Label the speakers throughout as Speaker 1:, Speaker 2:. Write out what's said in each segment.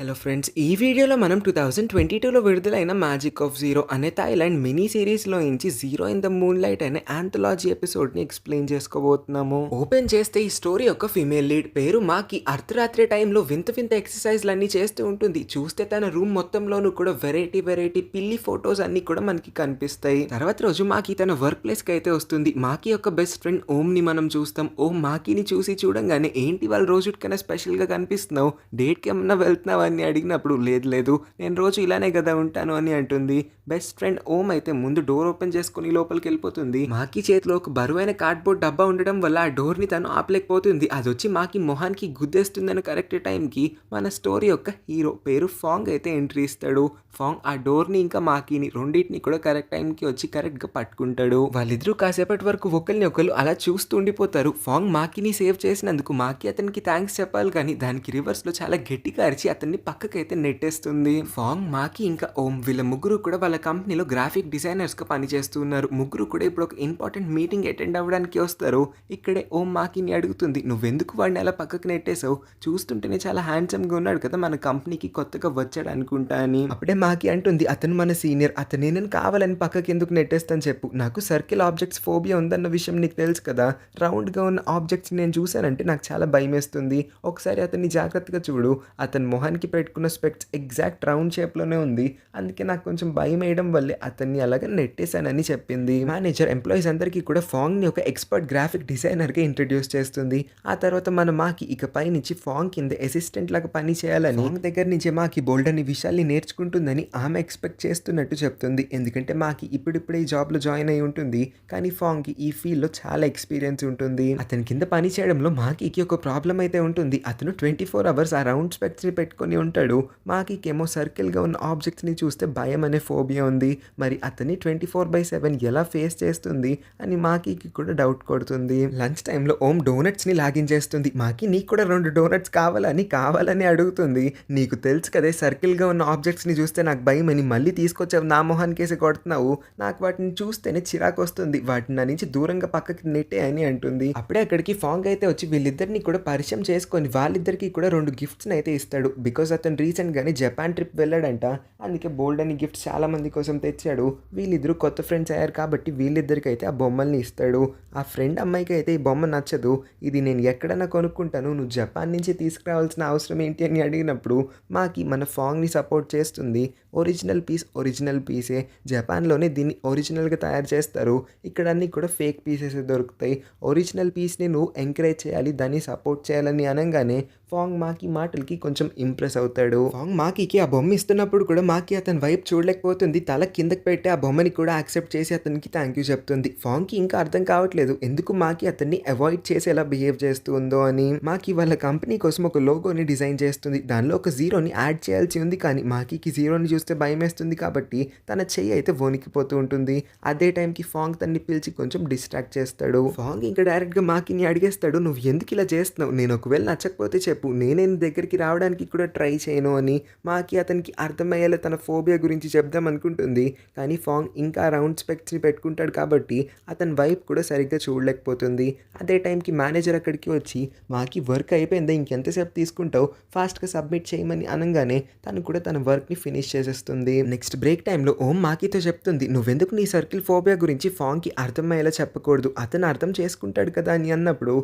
Speaker 1: Hello friends, ఈ వీడియోలో మనం 2022లో విడుదలైన 'మ్యాజిక్ ఆఫ్ జీరో' అనే థాయిలాండ్ మినీ సిరీస్‌లో నుంచి 'జీరో ఇన్ ద మూన్‌లైట్' అనే యాంథాలజీ ఎపిసోడ్‌ని ఎక్స్‌ప్లెయిన్ చేసుకోబోతున్నాము. ఓపెన్ చేస్తే ఈ స్టోరీ యొక్క ఫీమేల్ లీడ్ పేరు మాకి అర్ధరాత్రి టైంలో వింత వింత ఎక్సర్‌సైజ్‌లన్నీ చేస్తూ ఉంటుంది. చూస్తే తన రూమ్ మొత్తంలోనూ కూడా వెరైటీ పిల్లి ఫోటోస్ అన్నీ కూడా మనకి కనిపిస్తాయి. తర్వాత రోజు మాకి తన వర్క్ ప్లేస్‌కి అయితే వస్తుంది. మాకి యొక్క బెస్ట్ ఫ్రెండ్ ఓమ్‌ని మనం చూస్తాం. ఓం మాకిని చూసి చూడంగానే ఏంటి వాళ్ళ రోజుకన్నా స్పెషల్‌గా కనిపిస్తున్నావు, డేట్‌కి ఏమన్నా వెళ్తున్నావా అని అడిగినప్పుడు లేదు నేను రోజు ఇలానే కదా ఉంటాను అని అంటుంది. బెస్ట్ ఫ్రెండ్ ఓం అయితే ముందు డోర్ ఓపెన్ చేసుకుని లోపలికి వెళ్ళిపోతుంది. మాకి చేతిలో ఒక బరువైన కార్డ్బోర్డ్ డబ్బా ఉండడం వల్ల ఆ డోర్ ని తను ఆపలేకపోతుంది. అది వచ్చి మాకి మొహానికి గుద్దేస్తుందని కరెక్ట్ టైంకి మన స్టోరీ యొక్క హీరో పేరు ఫాంగ్ అయితే ఎంట్రీ ఇస్తాడు. ఫాంగ్ ఆ డోర్ ని ఇంకా మాకిని రెండింటిని కూడా కరెక్ట్ టైంకి వచ్చి కరెక్ట్ గా పట్టుకుంటాడు. వాళ్ళిద్దరూ కాసేపటి వరకు ఒకరిని ఒకరు అలా చూస్తూ ఉండిపోతారు. ఫాంగ్ మాకిని సేవ్ చేసినందుకు మాకి అతనికి థ్యాంక్స్ చెప్పాలి, కానీ దానికి రివర్స్ లో చాలా గట్టిగా అరిచి అతన్ని పక్కకైతే నెట్టేస్తుంది. ఫాంగ్ మాకి ఇంకా ఓం వీళ్ళ ముగ్గురు కూడా వాళ్ళ కంపెనీలో గ్రాఫిక్ డిజైనర్స్ గా పనిచేస్తున్నారు. ముగ్గురు కూడా ఇప్పుడు ఒక ఇంపార్టెంట్ మీటింగ్ అటెండ్ అవ్వడానికి వస్తారు. ఇక్కడే ఓం మాకిని అడుగుతుంది, నువ్వెందుకు వాడిని అలా పక్కకు నెట్టేసావు, చూస్తుంటేనే చాలా హ్యాండ్సమ్ గా ఉన్నాడు కదా, మన కంపెనీకి కొత్తగా వచ్చాడు అనుకుంటా అని. అప్పుడే మాకి అంటుంది, అతను మన సీనియర్, అతనే నేను కావాలని పక్కకి ఎందుకు నెట్టేస్తాను చెప్పు, నాకు సర్కిల్ ఆబ్జెక్ట్స్ ఫోబియా ఉందన్న విషయం నీకు తెలుసు కదా, రౌండ్ గా ఉన్న ఆబ్జెక్ట్స్ నేను చూశానంటే నాకు చాలా భయం వేస్తుంది, ఒకసారి అతన్ని జాగ్రత్తగా చూడు, అతని మొహానికి పెట్టుకున్న స్పెక్ట్స్ ఎగ్జాక్ట్ రౌండ్ షేప్లోనే ఉంది, అందుకే నాకు కొంచెం భయం వేయడం వల్లే అతన్ని అలాగే నెట్టేశానని చెప్పింది. మేనేజర్ ఎంప్లాయీస్ అందరికీ కూడా ఫాంగ్ని ఒక ఎక్స్పర్ట్ గ్రాఫిక్ డిజైనర్గా ఇంట్రడ్యూస్ చేస్తుంది. ఆ తర్వాత మన మాకి ఇకపై నుంచి ఫాంగ్ కింద అసిస్టెంట్ లాగా పని చేయాలని, ఫాంగ్ దగ్గర నుంచి మాకి బోల్డ్ అని విషయాల్ని నేర్చుకుంటుందని ఆమె ఎక్స్పెక్ట్ చేస్తున్నట్టు చెప్తుంది. ఎందుకంటే మాకి ఇప్పుడిప్పుడే ఈ జాబ్లో జాయిన్ అయి ఉంటుంది, కానీ ఫాంగ్కి ఈ ఫీల్డ్లో చాలా ఎక్స్పీరియన్స్ ఉంటుంది. అతని కింద పని చేయడంలో మాకీకి ఒక ప్రాబ్లం అయితే ఉంటుంది. అతను 24 అవర్స్ ఆ రౌండ్ స్పెక్ట్స్ని పెట్టుకొని ఉంటాడు. మాకీకేమో సర్కిల్గా ఉన్న ఆబ్జెక్ట్స్ని చూస్తే భయం అనే ఫోబియా ఉంది. మరి అతన్ని 24/7 ఎలా ఫేస్ చేస్తుంది అని మాకీకి కూడా డౌట్ కొడుతుంది. లంచ్ టైంలో ఓం డోనట్స్ని లాగించేస్తుంది. మాకి నీకు కూడా 2 డోనట్స్ కావాలని అడుగుతుంది. నీకు తెలుసు కదే సర్కిల్గా ఉన్న ఆబ్జెక్ట్స్ని చూస్తే నాకు భయం అని, మళ్ళీ తీసుకొచ్చావు నా మొహానికేసి కొడుతున్నావు, నాకు వాటిని చూస్తేనే చిరాకు వస్తుంది, వాటిని నా నుంచి దూరంగా పక్కకి నెట్టే అని అంటుంది. అప్పుడే అక్కడికి ఫాంగ్ అయితే వచ్చి వీళ్ళిద్దరిని కూడా పరిచయం చేసుకొని వాళ్ళిద్దరికి కూడా 2 గిఫ్ట్స్ని అయితే ఇస్తాడు. బికాజ్ అతను రీసెంట్గానే జపాన్ ట్రిప్ వెళ్ళాడంట, అందుకే బోల్డ్ అని గిఫ్ట్స్ చాలా మంది కోసం తెచ్చాడు. వీళ్ళిద్దరూ కొత్త ఫ్రెండ్స్ అయ్యారు కాబట్టి వీళ్ళిద్దరికి అయితే ఆ బొమ్మల్ని ఇస్తాడు. ఆ ఫ్రెండ్ అమ్మాయికి అయితే ఈ బొమ్మ నచ్చదు, ఇది నేను ఎక్కడన్నా కొనుక్కుంటాను, నువ్వు జపాన్ నుంచి తీసుకురావాల్సిన అవసరం ఏంటి అని అడిగినప్పుడు మాకి మన ఫాంగ్ని సపోర్ట్ చేస్తుంది. ఒరిజినల్ పీసే, జపాన్లోనే దీన్ని ఒరిజినల్గా తయారు చేస్తారు, ఇక్కడ అన్నీ కూడా ఫేక్ పీసెస్ దొరుకుతాయి, ఒరిజినల్ పీస్ని నువ్వు ఎంకరేజ్ చేయాలి, దాన్ని సపోర్ట్ చేయాలని అనగానే ఫాంగ్ మాకి మాటలకి కొంచెం ఇంప్రెస్ అవుతాడు. ఫాంగ్ మాకీకి ఆ బొమ్మ ఇస్తున్నప్పుడు కూడా మాకి అతని వైపు చూడలేకపోతుంది, తల కిందకి పెట్టి ఆ బొమ్మని కూడా యాక్సెప్ట్ చేసి అతనికి థ్యాంక్ యూ చెప్తుంది. ఫాంగ్కి ఇంకా అర్థం కావట్లేదు ఎందుకు మాకి అతన్ని అవాయిడ్ చేసి ఎలా బిహేవ్ చేస్తుందో అని. మాకి వాళ్ళ కంపెనీ కోసం ఒక లోగోని డిజైన్ చేస్తుంది, దానిలో ఒక జీరోని యాడ్ చేయాల్సి ఉంది, కానీ మాకీకి జీరోని చూస్తే భయం వేస్తుంది కాబట్టి తన చెయ్యి అయితే వణికిపోతూ ఉంటుంది. అదే టైంకి ఫాంగ్ తన్ని పిలిచి కొంచెం డిస్ట్రాక్ట్ చేస్తాడు. ఫాంగ్ ఇంకా డైరెక్ట్గా మాకిని అడిగేస్తాడు, నువ్వు ఎందుకు ఇలా చేస్తున్నావు, నేను ఒకవేళ నచ్చకపోతే చెప్పు, నేనే నీ దగ్గరికి రావడానికి కూడా ట్రై చేయను అని. మాకి అతనికి అర్థమయ్యేలా తన ఫోబియా గురించి చెప్దాం అనుకుంటుంది, కానీ ఫాంగ్ ఇంకా రౌండ్ స్పెక్ట్స్ని పెట్టుకుంటాడు కాబట్టి అతని వైపు కూడా సరిగ్గా చూడలేకపోతుంది. అదే టైంకి మేనేజర్ అక్కడికి వచ్చి మాకి వర్క్ అయిపోయిందా, ఇంకెంతసేపు తీసుకుంటావు, ఫాస్ట్గా సబ్మిట్ చేయమని అనగానే తను కూడా తన వర్క్ని ఫినిష్ చేసేస్తుంది. నెక్స్ట్ బ్రేక్ టైంలో ఓం మాకితో చెప్తుంది, నువ్వెందుకు నీ సర్కిల్ ఫోబియా గురించి ఫాంగ్కి అర్థమయ్యేలా చెప్పకూడదు, అతను అర్థం చేసుకుంటాడు కదా అని అన్నప్పుడు,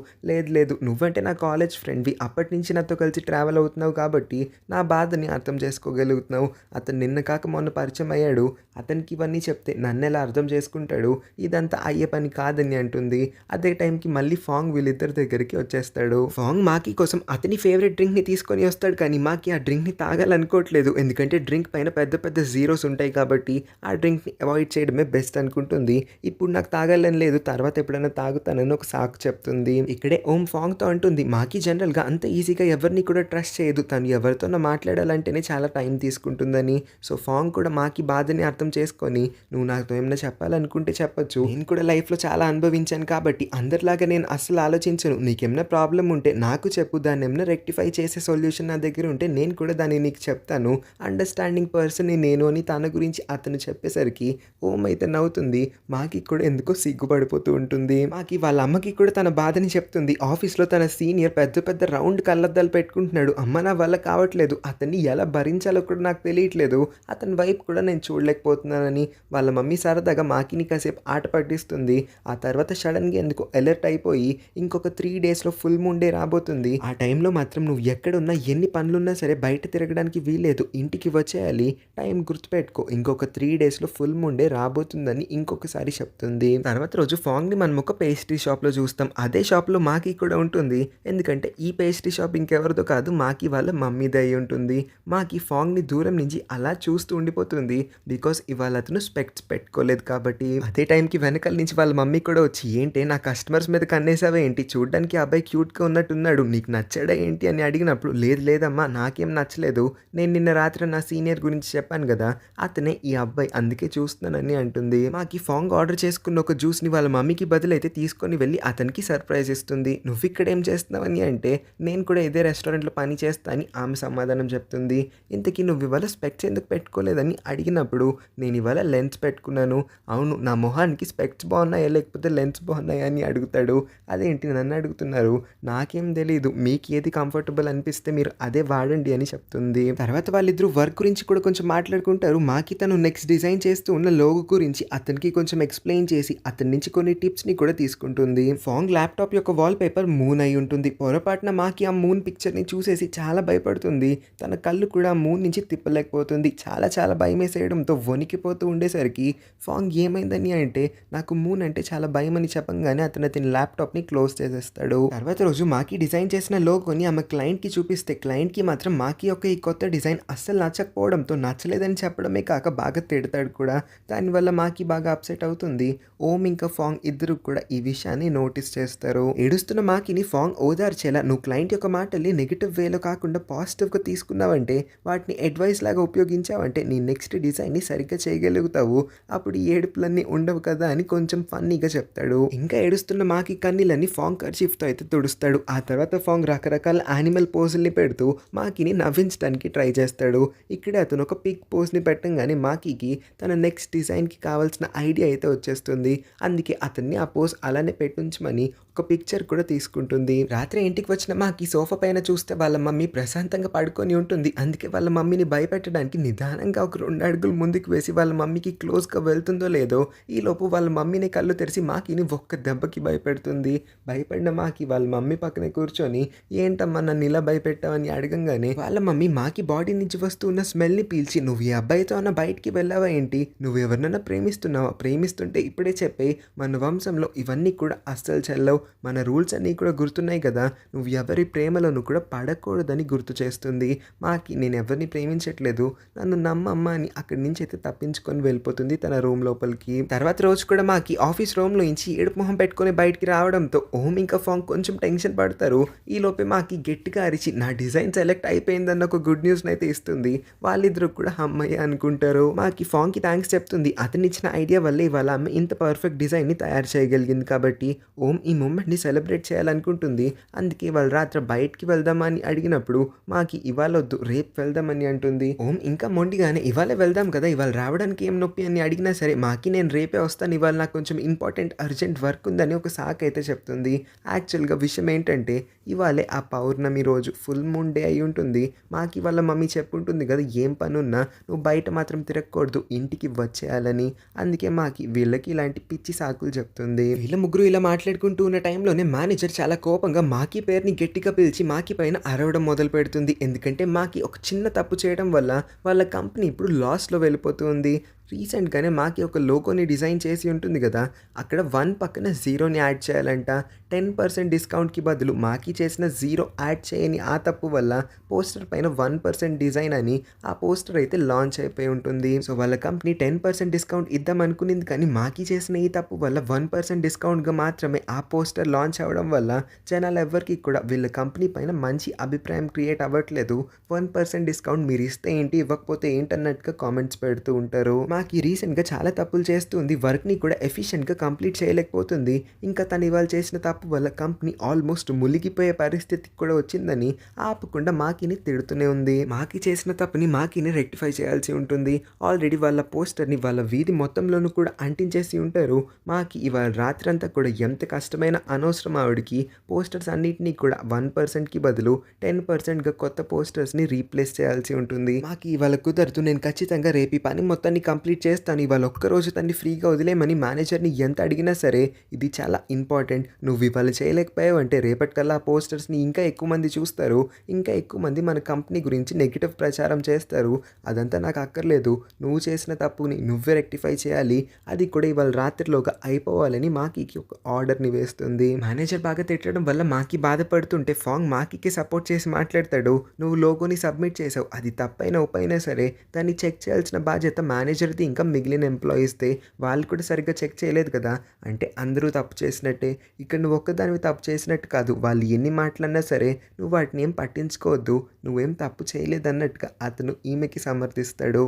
Speaker 1: లేదు నువ్వంటే నా కాలేజ్ ఫ్రెండ్వి, అప్పటి నుంచి నాతో కలిసి ట్రావెల్ అవుతున్నావు కాబట్టి నా బాధని అర్థం చేసుకోగలుగుతున్నావు, అతను నిన్న కాక మొన్న పరిచయం అయ్యాడు, అతనికి ఇవన్నీ చెప్తే నన్ను ఎలా అర్థం చేసుకుంటాడు, ఇదంతా అయ్యే పని కాదని అంటుంది. అదే టైంకి మళ్ళీ ఫాంగ్ వీళ్ళిద్దరి దగ్గరికి వచ్చేస్తాడు. ఫాంగ్ మాకి కోసం అతని ఫేవరెట్ డ్రింక్ని తీసుకొని వస్తాడు, కానీ మాకి ఆ డ్రింక్ని తాగాలనుకోవట్లేదు, ఎందుకంటే డ్రింక్ పైన పెద్ద జీరోస్ ఉంటాయి కాబట్టి ఆ డ్రింక్ని అవాయిడ్ చేయడమే బెస్ట్ అనుకుంటుంది. ఇప్పుడు నాకు తాగాలని లేదు, తర్వాత ఎప్పుడైనా తాగుతానని ఒక సాకు చెప్తుంది. ఇక్కడే ఓం ఫాంగ్తో అంటుంది, మాకి జనరల్గా అంత ఈజీగా ఎవరిని కూడా ట్రస్ట్ చేయదు, తను ఎవరితోనో మాట్లాడాలంటేనే చాలా టైం తీసుకుంటుందని. సో ఫాంగ్ కూడా మాకి బాధని అర్థం చేసుకొని, నువ్వు నాతో ఏమైనా చెప్పాలనుకుంటే చెప్పొచ్చు, నేను కూడా లైఫ్లో చాలా అనుభవించాను కాబట్టి అందరిలాగా నేను అస్సలు ఆలోచించను, నీకేమైనా ప్రాబ్లం ఉంటే నాకు చెప్పు, దాన్ని ఏమైనా రెక్టిఫై చేసే సొల్యూషన్ నా దగ్గర ఉంటే నేను కూడా దాన్ని నీకు చెప్తాను, అండర్స్టాండింగ్ పర్సన్ నేను అని తన గురించి అతను చెప్పేసరికి ఓం అయితే నవ్వుతుంది. మాకి కూడా ఎందుకో సిగ్గుపడిపోతూ ఉంటుంది. మాకి వాళ్ళ అమ్మకి కూడా తన బాధని చెప్తుంది. ఆఫీస్లో తన సీనియర్ పెద్ద రౌండ్ కళ్ళద్దాలు పెట్టుకుంటున్నాడు, అమ్మ నా వల్ల కావట్లేదు అవ్వట్లేదు. అతన్ని ఎలా భరించాలో కూడా నాకు తెలియట్లేదు. అతని వైపు కూడా నేను చూడలేకపోతున్నానని వాళ్ళ మమ్మీ సరదాగా మాకిని కాసేపు ఆట పట్టిస్తుంది. ఆ తర్వాత సడన్‌గా ఎందుకో అలర్ట్ అయిపోయి ఇంకొక 3 డేస్‌లో ఫుల్ మూన్ డే రాబోతుంది. ఆ టైంలో మాత్రం నువ్వు ఎక్కడున్నా ఎన్ని పనులున్నా సరే బయట తిరగడానికి వీల్లేదు. ఇంటికి వచ్చేయాలి. టైం గుర్తుపెట్టుకో. ఇంకొక 3 డేస్‌లో ఫుల్ మూన్ డే రాబోతుందని ఇంకొకసారి చెప్తుంది. తర్వాత రోజు ఫాంగ్‌ని మనం ఒక పేస్ట్రీ షాప్‌లో చూస్తాం. అదే షాప్‌లో మాకి కూడా ఉంటుంది. ఎందుకంటే ఈ పేస్ట్రీ షాప్ ఇంకెవరిదో కాదు మాకి వాళ్ళ మమ్మీదే అయి ఉంటుంది. మాకి ఫాంగ్‌ని దూరం నుంచి అలా చూస్తూ ఉండిపోతుంది. బికాజ్ ఇవాళ అతను స్పెక్ట్స్ పెట్టుకోలేదు కాబట్టి. అదే టైంకి వెనకాల నుంచి వాళ్ళ మమ్మీ కూడా వచ్చి ఏంటే నా కస్టమర్స్ మీద కన్నేసావా ఏంటి? చూడ్డానికి ఆ అబ్బాయి క్యూట్‌గా ఉన్నట్టున్నాడు. నీకు నచ్చాడా ఏంటి అని అడిగినప్పుడు లేదు లేదమ్మా నాకేం నచ్చలేదు. నేను నిన్న రాత్రి నా సీనియర్ గురించి చెప్పాను గదా! అతనే ఈ అబ్బాయి అందుకే చూస్తున్నానని అంటుంది. మాకి ఫాంగ్ ఆర్డర్ చేసుకున్న ఒక జ్యూస్‌ని వాళ్ళ మమ్మీకి బదులైతే తీసుకొని వెళ్ళి అతనికి సర్ప్రైజ్ ఇస్తుంది. నువ్విక్కడేం చేస్తున్నావని అంటే నేను కూడా ఇదే రెస్టారెంట్‌లో పని చేస్తా అని ఆమె సమాధానం చెప్తుంది. ఇంతకీ నువ్వివాళ స్పెక్ట్స్ ఎందుకు పెట్టుకోలేదని అడిగినప్పుడు నేనివాళ లెన్స్ పెట్టుకున్నాను. అవును నా మొహానికి స్పెక్ట్స్ బాగున్నాయా లేకపోతే లెన్స్ బాగున్నాయా అని అడుగుతాడు. అదేంటి నన్ను అడుగుతున్నారు? నాకేం తెలీదు. మీకు ఏది కంఫర్టబుల్ అనిపిస్తే మీరు అదే వాడండి అని చెప్తుంది. తర్వాత వాళ్ళిద్దరూ వర్క్ గురించి కూడా కొంచెం మాట్లాడుకుంటారు. మాకి తను నెక్స్ట్ డిజైన్ చేస్తూ ఉన్న లోగో గురించి అతనికి కొంచెం ఎక్స్‌ప్లెయిన్ చేసి అతని నుంచి కొన్ని టిప్స్‌ని కూడా తీసుకుంటుంది. ఫాంగ్ ల్యాప్‌టాప్ యొక్క వాల్ పేపర్ మూన్ అయి ఉంటుంది. పొరపాటున మాకి ఆ మూన్ పిక్చర్‌ని చూసేసి చాలా భయపడుతుంది. తన కళ్ళు కూడా ఆ మూన్ నుంచి తిప్పలేకపోతుంది. చాలా చాలా భయమేసేయడంతో వణికిపోతూ ఉండేసరికి ఫాంగ్ ఏమైందని అంటే నాకు మూన్ అంటే చాలా భయమని చెప్పంగానే అతని ల్యాప్‌టాప్‌ని క్లోజ్ చేసేస్తాడు. తర్వాత రోజు మాకి డిజైన్ చేసిన లోగోని ఆమె క్లయింట్‌కి చూపిస్తే క్లయింట్‌కి మాత్రం మాకి యొక్క ఈ కొత్త డిజైన్ అస్సలు నచ్చకపోవడంతో నచ్చలేదని చెప్పడమే కాక బాగా తిడతాడు కూడా. దానివల్ల మాకి బాగా అప్సెట్ అవుతుంది. ఓం ఇంకా ఫాంగ్ ఇద్దరు కూడా ఈ విషయాన్ని నోటీస్ చేస్తారు. ఏడుస్తున్న మాకిని ఫాంగ్ ఓదార్చేలా నువ్వు క్లయింట్ యొక్క మాటల్ని నెగెటివ్ వేలో కాకుండా పాజిటివ్‌గా తీసుకున్నావంటే వాటిని అడ్వైస్ లాగా ఉపయోగించావంటే నీ నెక్స్ట్ డిజైన్‌ని సరిగ్గా చేయగలుగుతావు. అప్పుడు ఈ ఏడుపులన్నీ ఉండవు కదా అని కొంచెం ఫన్నీగా చెప్తాడు. ఇంకా ఏడుస్తున్న మాకి కన్నీళ్ళని ఫాంగ్ కర్చీఫ్‌తో అయితే తుడుస్తాడు. ఆ తర్వాత ఫాంగ్ రకరకాల యానిమల్ పోజుల్ని పెడుతూ మాకిని నవ్వించడానికి ట్రై చేస్తాడు. ఇక్కడే అతను ఒక పిగ్ పోజ్‌ని పెట్టంగానే మాకీకి తన నెక్స్ట్ డిజైన్‌కి కావాల్సిన ఐడియా అయితే వచ్చేస్తుంది. అందుకే అతన్ని ఆ పోజ్ అలానే పెట్టుంచమని ఒక పిక్చర్ కూడా తీసుకుంటుంది. రాత్రి ఇంటికి వచ్చిన మాకి సోఫా పైన చూస్తే వాళ్ళ మమ్మీ ప్రశాంతంగా పడుకొని ఉంటుంది. అందుకే వాళ్ళ మమ్మీని భయపెట్టడానికి నిదానంగా ఒక 2 అడుగులు ముందుకు వేసి వాళ్ళ మమ్మీకి క్లోజ్‌గా వెళ్తుందో లేదో ఈలోపు వాళ్ళ మమ్మీని కళ్ళు తెరిచి మాకిని ఒక్క దెబ్బకి భయపెడుతుంది. భయపడిన మాకి వాళ్ళ మమ్మీ పక్కనే కూర్చొని ఏంటమ్మా నన్ను ఇలా భయపెట్టావని అడగంగానే వాళ్ళ మమ్మీ మాకి బాడీ నుంచి వస్తున్న స్మెల్‌ని పీల్చి నువ్వు ఈ అబ్బాయితో అన్న బయటికి వెళ్ళావా ఏంటి? నువ్వు ఎవరినైనా ప్రేమిస్తున్నావా? ప్రేమిస్తుంటే ఇప్పుడే చెప్పేయ్. మన వంశంలో ఇవన్నీ కూడా అస్సలు చెల్లవు. మన రూల్స్ అన్నీ కూడా గుర్తున్నాయి కదా. నువ్వు ఎవరి ప్రేమలోనూ కూడా పడకూడదని గుర్తు చేస్తుంది. మాకి నేను ఎవరిని ప్రేమించట్లేదు. నన్ను నమ్మమ్మా అని అక్కడి నుంచి అయితే తప్పించుకొని వెళ్ళిపోతుంది తన రూమ్ లోపలికి. తర్వాత రోజు కూడా మాకి ఆఫీస్ రూమ్‌లో నుంచి ఏడుపు మొహం పెట్టుకొని బయటికి రావడంతో ఓం ఇంకా ఫాంగ్ కొంచెం టెన్షన్ పడతారు. ఈలోపే మాకి గట్టిగా అరిచి నా డిజైన్ సెలెక్ట్ అయిపోయిందన్న ఒక గుడ్ న్యూస్‌ని అయితే ఇస్తుంది. వాళ్ళిద్దరూ కూడా హమ్మయ్య అనుకుంటారు. మాకి ఫాంగ్‌కి థాంక్స్ చెప్తుంది. అతనిచ్చిన ఐడియా వల్లే ఇవాళ ఆమె ఇంత పర్ఫెక్ట్ డిజైన్‌ని తయారు చేయగలిగింది కాబట్టి ఓం ఈ మూమెంట్‌ని సెలబ్రేట్ చేయాలనుకుంటుంది. అందుకే వాళ్ళు రాత్రి బయటికి వెళ్దామా అని అడిగినప్పుడు మాకి ఇవాళొద్దు రేపు వెళ్దామని అంటుంది. ఓం ఇంకా మొండిగానే ఇవాళే వెళ్దాం కదా ఇవాళ రావడానికి ఏం నొప్పి అని అడిగినా సరే మాకి నేను రేపే వస్తాను ఇవాళ నాకు కొంచెం ఇంపార్టెంట్ అర్జెంట్ వర్క్ ఉందని ఒక సాకు అయితే చెప్తుంది. యాక్చువల్‌గా విషయం ఏంటంటే ఇవాళే ఆ పౌర్ణమి రోజు ఫుల్ మూన్ డే అయి ఉంటుంది. మాకి వాళ్ళ మమ్మీ చెప్పుంటుంది కదా ఏం పనున్నా నువ్వు బయట మాత్రం తిరగకూడదు ఇంటికి వచ్చేయాలని. అందుకే మాకి వీళ్ళకి ఇలాంటి పిచ్చి సాకులు చెప్తుంది. వీళ్ళ ముగ్గురు ఇలా మాట్లాడుకుంటూ ఉన్న టైంలోనే మేనేజర్ చాలా కోపంగా మాకి పేరుని గట్టిగా పిలిచి మాకి పైన అరవడం మొదలు పెడుతుంది. ఎందుకంటే మాకి ఒక చిన్న తప్పు చేయడం వల్ల వాళ్ళ కంపెనీ ఇప్పుడు లాస్‌లో వెళ్ళిపోతుంది. రీసెంట్‌గానే మాకి ఒక లోగోని డిజైన్ చేసి ఉంటుంది కదా. అక్కడ 1 పక్కన 0ని యాడ్ చేయాలంట. 10% డిస్కౌంట్‌కి బదులు మాకి చేసిన 0 యాడ్ చేయని ఆ తప్పు వల్ల పోస్టర్ పైన 1% డిజైన్ అని ఆ పోస్టర్ అయితే లాంచ్ అయిపోయి ఉంటుంది. సో వాళ్ళ కంపెనీ 10% డిస్కౌంట్ ఇద్దాం అనుకునింది కానీ మాకి చేసిన ఈ తప్పు వల్ల 1% డిస్కౌంట్‌గా మాత్రమే ఆ పోస్టర్ లాంచ్ అవ్వడం వల్ల జనాలు ఎవ్వరికీ కూడా వీళ్ళ కంపెనీ పైన మంచి అభిప్రాయం క్రియేట్ అవ్వట్లేదు. 1% డిస్కౌంట్ మీరు ఇస్తే ఏంటి ఇవ్వకపోతే ఏంటన్నట్టుగా కామెంట్స్ పెడుతూ ఉంటారు. మాకి రీసెంట్‌గా చాలా తప్పులు చేస్తుంది. వర్క్‌ని కూడా ఎఫిషియెంట్‌గా కంప్లీట్ చేయలేకపోతుంది. ఇంకా తను ఇవాళ చేసిన తప్పు వల్ల కంపెనీ ఆల్మోస్ట్ మునిగిపోయే పరిస్థితికి కూడా వచ్చిందని ఆపకుండా మాకీని తిడుతూనే ఉంది. మాకి చేసిన తప్పుని మాకీనే రెక్టిఫై చేయాల్సి ఉంటుంది. ఆల్రెడీ వాళ్ళ పోస్టర్‌ని వాళ్ళ వీధి మొత్తంలోనూ కూడా అంటించేసి ఉంటారు. మాకి ఇవాళ రాత్రంతా కూడా ఎంత కష్టమైన అనవసరం ఆవిడకి పోస్టర్స్ అన్నిటిని కూడా 1%కి బదులు 10%గా కొత్త పోస్టర్స్‌ని రీప్లేస్ చేయాల్సి ఉంటుంది. మాకి ఇవాళ కుదరదు. నేను ఖచ్చితంగా రేపు ఈ పని మొత్తాన్ని కంప్లీట్ చేస్తాను. ఇవాళ ఒక్కరోజు తన్ని ఫ్రీగా వదిలేయమని మేనేజర్‌ని ఎంత అడిగినా సరే ఇది చాలా ఇంపార్టెంట్. నువ్వు ఇవాళ చేయలేకపోయావంటే రేపటికల్లా ఆ పోస్టర్స్‌ని ఇంకా ఎక్కువ మంది చూస్తారు. ఇంకా ఎక్కువ మంది మన కంపెనీ గురించి నెగెటివ్ ప్రచారం చేస్తారు. అదంతా నాకు అక్కర్లేదు. నువ్వు చేసిన తప్పుని నువ్వే రెక్టిఫై చేయాలి. అది కూడా ఇవాళ రాత్రిలోగా అయిపోవాలని మాకీకి ఒక ఆర్డర్‌ని వేస్తుంది. మేనేజర్ బాగా తిట్టడం వల్ల మాకి బాధపడుతుంటే ఫాంగ్ మాకీకి సపోర్ట్ చేసి మాట్లాడతాడు. నువ్వు లోగోని సబ్మిట్ చేసావు. అది తప్పైనా ఒప్పైనా సరే దాన్ని చెక్ చేయాల్సిన బాధ్యత మేనేజర్‌ది ఇంకా మిగిలిన ఎంప్లాయీస్‌దే. వాళ్ళు కూడా సరిగ్గా చెక్ చేయలేదు కదా! అంటే అందరూ తప్పు చేసినట్టే. ఇక్కడ నువ్వు ఒక్కదానివి తప్పు చేసినట్టు కాదు. వాళ్ళు ఎన్ని మాటలన్నా సరే నువ్వు వాటిని ఏం పట్టించుకోవద్దు. నువ్వేం తప్పు చేయలేదన్నట్టుగా అతను ఈమెకి సమర్థిస్తాడు.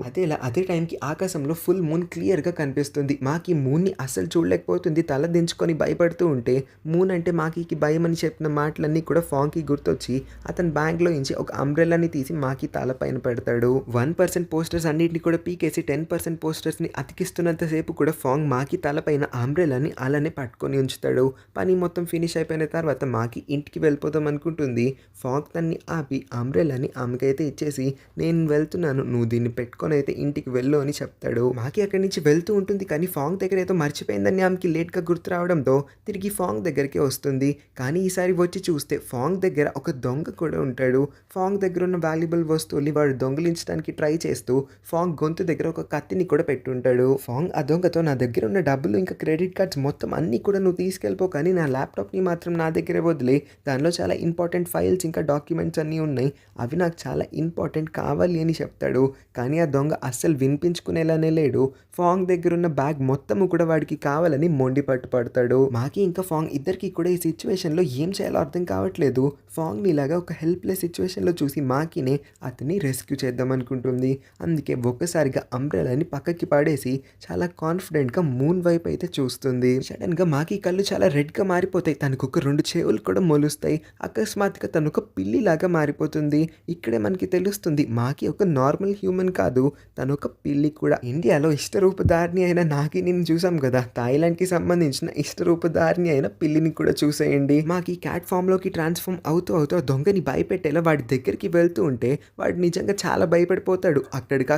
Speaker 1: అదే టైంకి ఆకాశంలో ఫుల్ మూన్ క్లియర్‌గా కనిపిస్తుంది. మాకి మూన్‌ని అస్సలు చూడలేకపోతుంది. తల దించుకొని భయపడుతూ ఉంటే మూన్ అంటే మాకీకి భయమని చెప్పిన మాటలన్నీ కూడా ఫాంగ్‌కి గుర్తొచ్చి అతని బ్యాగ్‌లో నుంచి ఒక అంబ్రెల్లాని తీసి మాకి తల పైన పెడతాడు. 1% పోస్టర్స్ అన్నిటిని కూడా పీకేసి 10% పోస్టర్స్‌ని అతికిస్తున్నంత సేపు కూడా ఫాంగ్ మాకి తలపైన అంబ్రెల్లాని అలానే పట్టుకొని ఉంచుతాడు. పని మొత్తం ఫినిష్ అయిపోయిన తర్వాత మాకి ఇంటికి వెళ్ళిపోదాం అనుకుంటుంది. ఫాంగ్ తన్ని ఆపి అంబ్రెల్లాని ఆమెకైతే ఇచ్చేసి నేను వెళ్తున్నాను. నువ్వు దీన్ని పెట్టుకొని అయితే ఇంటికి వెళ్ళు అని చెప్తాడు. మాకి అక్కడి నుంచి వెళ్తూ ఉంటుంది. కానీ ఫాంగ్ దగ్గర ఏదో మర్చిపోయిందని ఆమెకి లేట్‌గా గుర్తు రావడంతో తిరిగి ఫాంగ్ దగ్గరికి వస్తుంది. కానీ ఈసారి వచ్చి చూస్తే ఫాంగ్ దగ్గర ఒక దొంగ కూడా ఉంటాడు. ఫాంగ్ దగ్గర ఉన్న వాల్యుబుల్ వస్తువుల్ని వాడు దొంగిలించడానికి ట్రై చేస్తూ ఫాంగ్ గొంతు దగ్గర ఒక కత్తిని కూడా పెట్టుంటాడు. ఫాంగ్ ఆ దొంగతో నా దగ్గర ఉన్న డబ్బులు ఇంకా క్రెడిట్ కార్డ్స్ మొత్తం అన్నీ కూడా నువ్వు తీసుకెళ్ళిపో, కానీ నా ల్యాప్‌టాప్‌ని మాత్రం నా దగ్గరే వదిలే. దానిలో చాలా ఇంపార్టెంట్ ఫైల్స్ ఇంకా డాక్యుమెంట్స్ అన్నీ ఉన్నాయి. అవి నాకు చాలా ఇంపార్టెంట్ కావాలి అని చెప్తాడు. కానీ ఆ దొంగ అస్సలు వినిపించుకునేలానే లేడు. ఫాంగ్ దగ్గర ఉన్న బ్యాగ్ మొత్తము కూడా వాడికి కావాలని మొండి పట్టుపడతాడు. మాకి ఇంకా ఫాంగ్ ఇద్దరికి కూడా ఈ సిచ్యువేషన్‌లో ఏం చేయాలో అర్థం కావట్లేదు. ఫాంగ్‌ని ఇలాగా ఒక హెల్ప్‌లెస్ సిచ్యువేషన్‌లో చూసి మాకినే అతన్ని రెస్క్యూ చేద్దాం అనుకుంటుంది. అందుకే ఒక్కసారిగా అంబ్రెల్లాని పక్కకి పడేసి చాలా కాన్ఫిడెంట్‌గా మూన్ వైపు అయితే చూస్తుంది. సడన్‌గా మాకి కళ్ళు చాలా రెడ్‌గా మారిపోతాయి. తనకొక 2 చెవులు కూడా మొలుస్తాయి. అకస్మాత్తుగా తనొక పిల్లిలాగా మారిపోతుంది. ఇక్కడే మనకి తెలుస్తుంది మాకి ఒక నార్మల్ హ్యూమన్ కాదు, తనొక పిల్లి కూడా. ఇండియాలో ఇష్టరూపధారిణి అయిన నాగిని చూసాం కదా, థాయిలాండ్‌కి సంబంధించిన ఇష్టరూపధారిణి అయిన పిల్లిని కూడా చూసేయండి. మాకి క్యాట్ ఫామ్‌లోకి ట్రాన్స్‌ఫార్మ్ అవుతూ ఆ దొంగని భయపెట్టేలా వాడి దగ్గరికి వెళ్తూ ఉంటే వాడు నిజంగా చాలా భయపడిపోతాడు.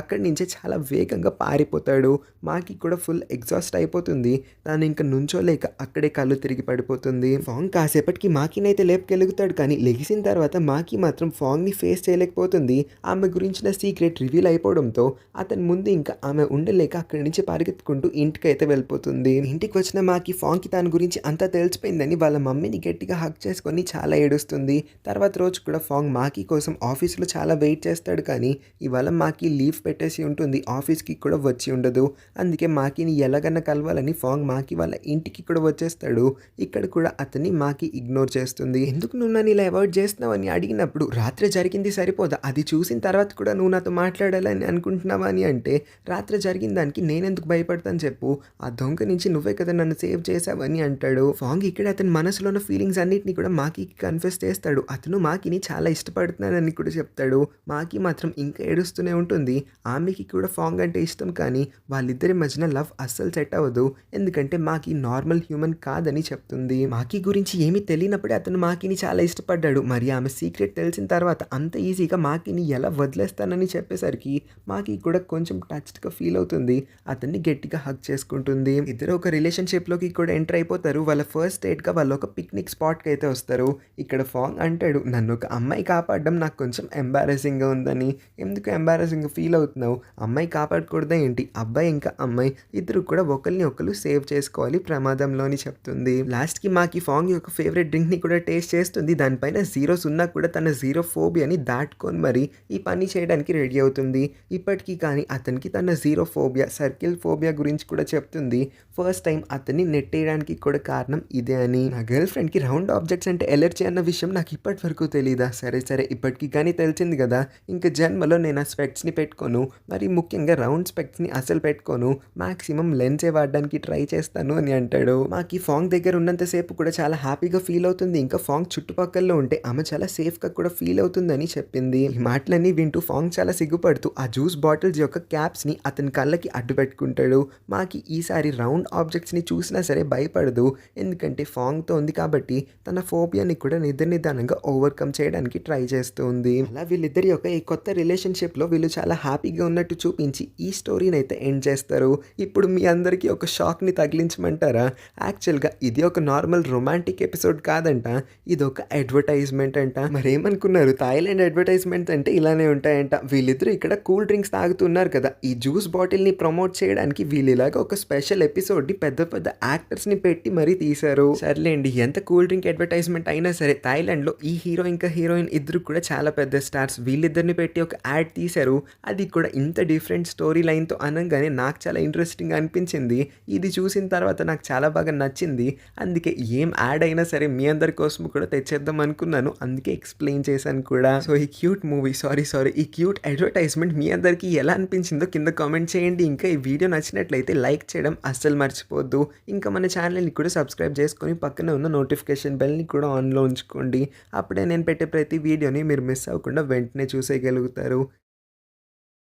Speaker 1: అక్కడి నుంచే చాలా వేగంగా పారిపోతాడు. మాకి కూడా ఫుల్ ఎగ్జాస్ట్ అయిపోతుంది. తను ఇంక నుంచోలేక అక్కడే కళ్ళు తిరిగి పడిపోతుంది. ఫాంగ్ కాసేపటికి మాకినైతే లేపుకెలుగుతాడు. కానీ లెగిసిన తర్వాత మాకి మాత్రం ఫాంగ్‌ని ఫేస్ చేయలేకపోతుంది. ఆమె గురించిన సీక్రెట్ రివీల్ అయిపోవడంతో అతని ముందు ఇంకా ఆమె ఉండలేక అక్కడి నుంచి పరిగెత్తుకుంటూ ఇంటికైతే వెళ్ళిపోతుంది. ఇంటికి వచ్చిన మాకి ఫాంగ్‌కి తన గురించి అంతా తెలిసిపోయిందని వాళ్ళ మమ్మీని గట్టిగా హగ్ చేసుకొని చాలా ఏడుస్తుంది. తర్వాత రోజు కూడా ఫాంగ్ మాకి కోసం ఆఫీస్‌లో చాలా వెయిట్ చేస్తాడు. కానీ ఇవాళ మాకి లీవ్ పెట్టేసి ఉంటుంది. ఆఫీస్‌కి కూడా వచ్చి ఉండదు. అందుకే మాకిని ఎలాగన్నా కలవాలని ఫాంగ్ మాకి వాళ్ళ ఇంటికి కూడా వచ్చేస్తాడు. ఇక్కడ కూడా అతన్ని మాకి ఇగ్నోర్ చేస్తుంది. ఎందుకు నువ్వు నన్ను ఇలా అవాయిడ్ చేస్తున్నావు అని అడిగినప్పుడు రాత్రి జరిగింది సరిపోదా, అది చూసిన తర్వాత కూడా నువ్వు నాతో మాట్లాడాలని అనుకుంటున్నావా అని అంటే రాత్రి జరిగిన దానికి నేనెందుకు భయపడతాను చెప్పు, ఆ దొంగ నుంచి నువ్వే కదా నన్ను సేవ్ చేసావని అంటాడు. ఫాంగ్ ఇక్కడ అతని మనసులో ఉన్న ఫీలింగ్స్ అన్నిటిని కూడా మాకి కన్ఫెస్ చేస్తాడు. అతను మాకిని చాలా ఇష్టపడుతున్నానని కూడా చెప్తాడు. మాకి మాత్రం ఇంకా ఏడుస్తూనే ఉంటుంది. ఆమెకి కూడా ఫాంగ్ అంటే ఇష్టం, కానీ వాళ్ళిద్దరి మధ్యన లవ్ అస్సలు సెట్ అవ్వదు. ఎందుకంటే మాకి నార్మల్ హ్యూమన్ కాదని చెప్తుంది. మాకి గురించి ఏమీ తెలియనప్పుడే అతను మాకిని చాలా ఇష్టపడ్డాడు. మరి ఆమె సీక్రెట్ తెలిసిన తర్వాత అంత ఈజీగా మాకిని ఎలా వదిలేస్తానని చెప్పేసరికి మాకి కూడా కొంచెం టచ్డ్‌గా ఫీల్ అవుతుంది. అతన్ని గట్టిగా హగ్ చేసుకుంటుంది. ఇద్దరు ఒక రిలేషన్‌షిప్‌లోకి కూడా ఎంటర్ అయిపోతారు. వాళ్ళ ఫస్ట్ డేట్‌గా వాళ్ళు ఒక పిక్నిక్ స్పాట్‌కి అయితే వస్తారు. ఇక్కడ ఫాంగ్ అంటాడు, నన్ను ఒక అమ్మాయి కాపాడడం నాకు కొంచెం ఎంబారసింగ్‌గా ఉందని. ఎందుకు ఎంబారసింగ్‌గా ఫీల్ అవుతున్నావు? అమ్మాయి కాపాడకూడదా ఏంటి? అబ్బాయి ఇంకా అమ్మాయి ఇద్దరు కూడా ఒకరిని ఒకరు సేవ్ చేసుకోవాలి ప్రమాదంలో అని చెప్తుంది. లాస్ట్‌కి మాకి ఫాంగ్ యొక్క ఫేవరెట్ డ్రింక్‌ని కూడా టేస్ట్ చేస్తుంది. దానిపైన జీరోస్ ఉన్నా కూడా తన జీరో ఫోబియాని దాటుకొని మరి ఈ పని చేయడానికి రెడీ అవుతుంది. ఇప్పటికీ కానీ అతనికి తన జీరో ఫోబియా, సర్కిల్ ఫోబియా గురించి కూడా చెప్తుంది. ఫస్ట్ టైం అతన్ని నెట్టేయడానికి కూడా కారణం ఇదే అని. నా గర్ల్ ఫ్రెండ్‌కి రౌండ్ ఆబ్జెక్ట్స్ అంటే ఎలర్జీ అన్న విషయం నాకు ఇప్పటి వరకు తెలీదా? సరే ఇప్పటికి కానీ తెలిసింది కదా, ఇంక జన్మలో నేను ఆ స్పెక్ట్స్‌ని పెట్టుకోను. మరి ముఖ్యంగా రౌండ్ స్పెక్ట్స్ ఎఫెక్ట్స్ని అసలు పెట్టుకోను, మాక్సిమం లెన్సే వాడడానికి ట్రై చేస్తాను అని అంటాడు. మాకు ఈ ఫాంగ్ దగ్గర ఉన్నంతసేపు కూడా చాలా హ్యాపీగా ఫీల్ అవుతుంది, ఇంకా ఫాంగ్ చుట్టుపక్కల ఉంటే ఆమె చాలా సేఫ్గా కూడా ఫీల్ అవుతుందని చెప్పింది. ఈ మాటలన్నీ వింటూ ఫాంగ్ చాలా సిగ్గుపడుతూ ఆ జ్యూస్ బాటిల్స్ యొక్క క్యాప్స్ని అతని కళ్ళకి అడ్డు పెట్టుకుంటాడు. మాకి ఈసారి రౌండ్ ఆబ్జెక్ట్స్ని చూసినా సరే భయపడదు, ఎందుకంటే ఫాంగ్తో ఉంది కాబట్టి తన ఫోబియాని కూడా నిదానంగా ఓవర్కమ్ చేయడానికి ట్రై చేస్తుంది. అలా వీళ్ళిద్దరి యొక్క ఈ కొత్త రిలేషన్షిప్లో వీళ్ళు చాలా హ్యాపీగా ఉన్నట్టు చూపించి ఈ స్టోరీని అయితే ఎండ్ చేస్తారు. ఇప్పుడు మీ అందరికీ ఒక షాక్ని తగిలించమంటారా? యాక్చువల్గా ఇది ఒక నార్మల్ రొమాంటిక్ ఎపిసోడ్ కాదంట, ఇది ఒక అడ్వర్టైజ్మెంట్ అంట. మరేమనుకున్నారు, థాయిలాండ్ అడ్వర్టైజ్మెంట్స్ అంటే ఇలానే ఉంటాయంట. వీళ్ళిద్దరూ ఇక్కడ కూల్ డ్రింక్స్ తాగుతున్నారు కదా, ఈ జ్యూస్ బాటిల్ని ప్రమోట్ చేయడానికి వీళ్ళు ఇలాగ ఒక స్పెషల్ ఎపిసోడ్ని పెద్ద పెద్ద యాక్టర్స్ని పెట్టి మరీ తీశారు. సర్లేండి, ఎంత కూల్ డ్రింక్ అడ్వర్టైజ్మెంట్ అయినా సరే థాయిలాండ్లో ఈ హీరో ఇంకా హీరోయిన్ ఇద్దరు కూడా చాలా పెద్ద స్టార్స్. వీళ్ళిద్దరిని పెట్టి ఒక యాడ్ తీశారు, అది కూడా ఇంత డిఫరెంట్ స్టోరీ లైన్తో అనగానే నాకు చాలా ఇంట్రెస్టింగ్ అనిపించింది. ఇది చూసిన తర్వాత నాకు చాలా బాగా నచ్చింది, అందుకే ఏం యాడ్ అయినా సరే మీ అందరి కోసం కూడా తెచ్చేద్దాం అనుకున్నాను, అందుకే ఎక్స్ప్లెయిన్ చేశాను కూడా. సో ఈ క్యూట్ మూవీ సారీ ఈ క్యూట్ అడ్వర్టైజ్మెంట్ మీ అందరికీ ఎలా అనిపించిందో కింద కామెంట్ చేయండి. ఇంకా ఈ వీడియో నచ్చినట్లయితే లైక్ చేయడం అస్సలు మర్చిపోద్దు. ఇంకా మన ఛానల్ని కూడా సబ్స్క్రైబ్ చేసుకొని పక్కన ఉన్న నోటిఫికేషన్ బెల్ని కూడా ఆన్లో ఉంచుకోండి, అప్పుడే నేను పెట్టే ప్రతి వీడియోని మీరు మిస్ అవ్వకుండా వెంటనే చూసేయగలుగుతారు.